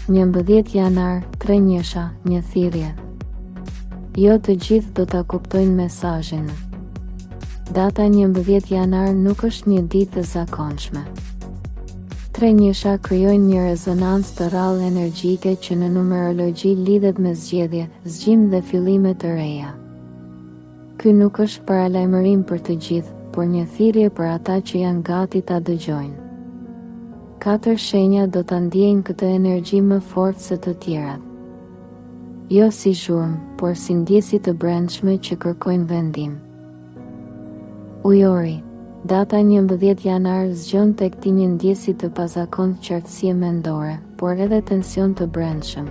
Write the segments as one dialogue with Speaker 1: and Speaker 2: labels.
Speaker 1: 11 janar, 3 njësha, një thirrje. Jo të gjithë do ta kuptojnë mesazhin. Data 11 janar nuk është një ditë e zakonshme. 3 njësha krijojnë një rezonancë të rrallë energjike që në numerologji lidhet me zgjedhje, zgjim dhe fillime të reja. Ky nuk është paralajmërim për të gjithë, por një thirrje për ata që janë gati ta dëgjojnë. 4 shenja do ta ndjejnë këtë energji më fort se të tjerat. Jo si zhurmë, por si ndjesi të brendshme që kërkojnë vendim. Ujori, data 11 janar zgjon tek ti një ndjesi të pazakontë qartësie mendore, por edhe tension të brendshëm.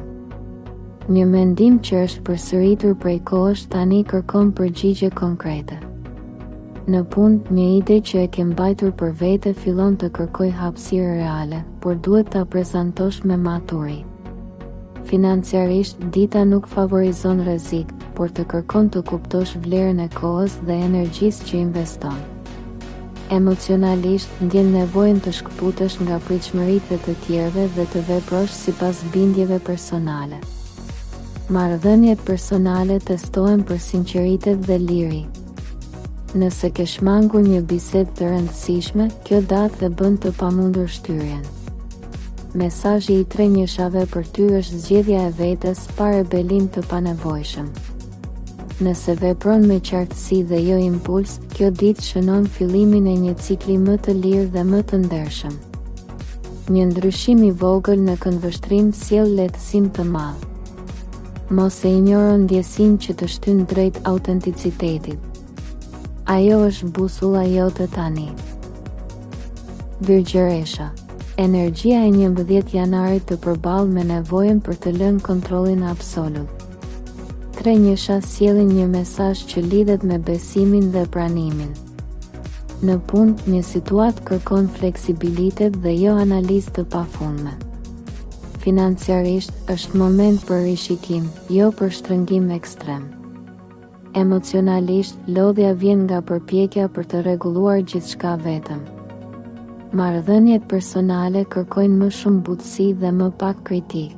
Speaker 1: Një mendim që është përsëritur prej kohësh tani kërkon përgjigje konkrete. Në punë, një ide që e ke mbajtur për vete fillon të kërkoj hapësirë reale, por duhet ta prezantosh me maturi. Financiarisht, dita nuk favorizon rrezik, por të kërkon të kuptosh vlerën e kohës dhe energjisë që investon. Emocionalisht, ndjen nevojën të shkëputesh nga pritshmëritë e të tjerëve dhe të veprosh sipas bindjeve personale. Marrëdhëniet personale testohen për sinqeritet dhe liri. Nëse ke shmangur një bisedë të rëndësishme, kjo datë e bën të pamundur shtyrjen. Mesazhi i 3 njëshave për ty është zgjedhja e vetes pa rebelim të panevojshëm. Nëse vepron me qartësi dhe jo impuls, kjo ditë shënon fillimin e një cikli më të lirë dhe më të ndershëm. Një ndryshim i vogël në këndvështrim sjell lehtësim të madh. Mos e injoro ndjesinë që të shtyn drejt autenticitetit. Ajo është busulla jote tani. Virgjëresha. Energjia e 11 janarit të përballë me nevojën për të lënë kontrollin absolut. 3 njësha sjellin një mesazh që lidhet me besimin dhe pranimin. Në punë, një situatë kërkon fleksibilitet dhe jo analizë të pafundme. Financiarisht, është moment për rishikim, jo për shtrëngim ekstrem. Emocionalisht, lodhja vjen nga përpjekja për të rregulluar gjithçka vetëm. Marrëdhëniet personale kërkojnë më shumë butësi dhe më pak kritik.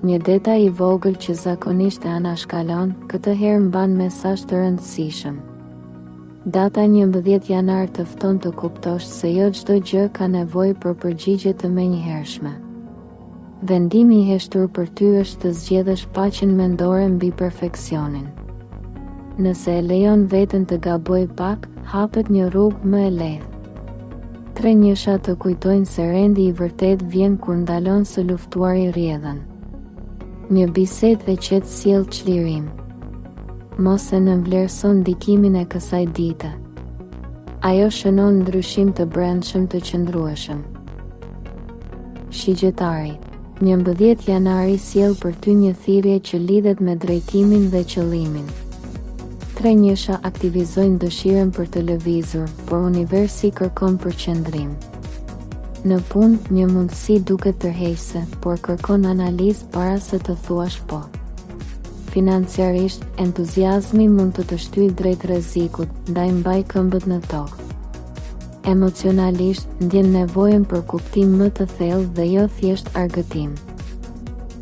Speaker 1: Një detaj i vogël që zakonisht e anashkalon, këtë herë mban mesazh të rëndësishëm. Data 11 janar të fton të kuptosh se jo çdo gjë ka nevojë për përgjigje të menjëhershme. Vendimi i heshtur për ty është të zgjedhësh paqen mendore mbi perfeksionin. Nëse e lejon veten të gaboj pak, hapet një rrugë më e lehtë. 3 njësha të kujtojnë se rendi i vërtet vjen kur ndalon së luftuari rrjedhën. Një bisedë e qetë sjell çlirim. Mos e nënvlerëson ndikimin e kësaj dite. Ajo shënon ndryshim të brendshëm të qëndrueshëm. Shigjetari. 11 janari sjell për ty një thirrje që lidhet me drejtimin dhe qëllimin. 3 njësha aktivizojnë dëshirën për të lëvizur, por universi kërkon përqendrim. Në punë, një mundësi duket tërheqëse, por kërkon analizë para se të thuash po. Financiarisht, entuziazmi mund të shtyjë drejt rrezikut, ndaj mbaj këmbët në tokë. Emocionalisht, ndjen nevojën për kuptim më të thellë dhe jo thjesht argëtim.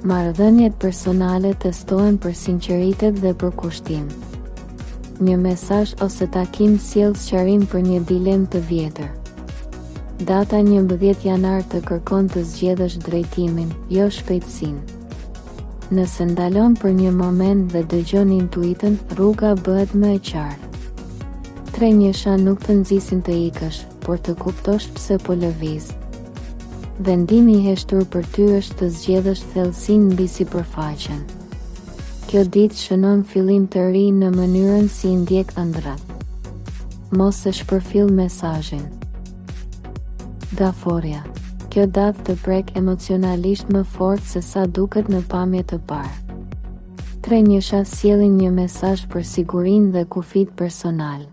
Speaker 1: Marrëdhëniet personale testohen për sinqeritet dhe për kushtim. Një mesazh ose takim sjell sqarim për një dilemë të vjetër. Data 11 janar të kërkon të zgjedhësh drejtimin, jo shpejtësinë. Nëse ndalon për një moment dhe dëgjon intuitën, rruga bëhet më e qartë. 3 njësha nuk të nxisin të ikësh, por të kuptosh pse po lëviz. Vendimi i heshtur për ty është të zgjedhësh thellësinë mbi sipërfaqen. Kjo ditë shënon fillim të ri në mënyrën si i ndjek ëndrat. Mos e shpërfill mesazhin. Gaforja. Kjo datë të prek emocionalisht më fort se sa duket në pamje të parë. 3 njësha sjellin një mesazh për sigurinë dhe kufit personal.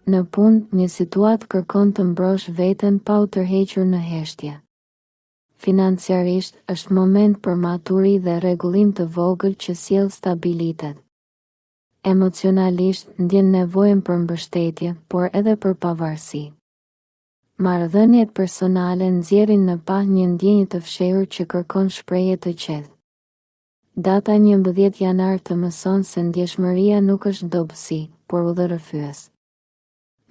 Speaker 1: Në punë, një situatë kërkon të mbrosh veten pa u tërhequr në heshtje. Financiarisht, është moment për maturi dhe rregullim të vogël që sjell stabilitet. Emocionalisht, ndjen nevojën për mbështetje, por edhe për pavarësi. Marrëdhëniet personale nxjerrin në pa një ndjenjë të fshehur që kërkon shprehje të qetë. Data 11 janar të mëson se ndjeshmëria nuk është dobësi, por udhërrëfyes.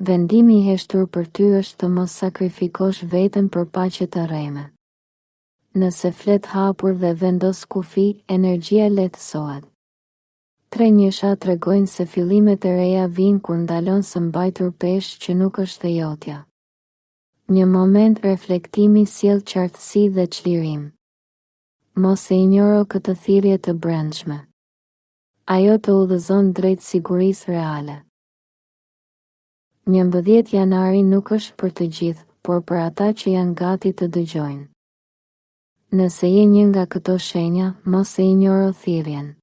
Speaker 1: Vendimi I heshtur për ty është të mos sakrifikosh veten për paqe të rreme. Nëse flet hapur dhe vendos kufi, energjia lehtësohet. Trenjësha tregojnë se fillimet e reja vijnë kur ndalon së mbajtur peshë që nuk është e jotja. Një moment reflektimi sjell qartësi dhe çlirim. Mos e injoro këtë thirrje të brendshme. Ajo të udhëzon drejt sigurisë reale. 11 janari nuk është për të gjithë, por për ata që janë gati të dëgjojnë. Nëse je një nga këto shenja, mos e injoro thirrjen.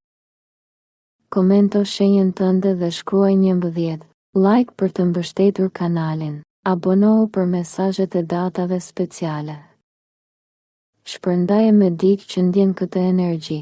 Speaker 1: Komento shenjën tënde dhe shkruaj 11, like për të mbështetur kanalin, abonohu për mesazhet e datave speciale. Shpërndaje me dikë që ndjen këtë energji.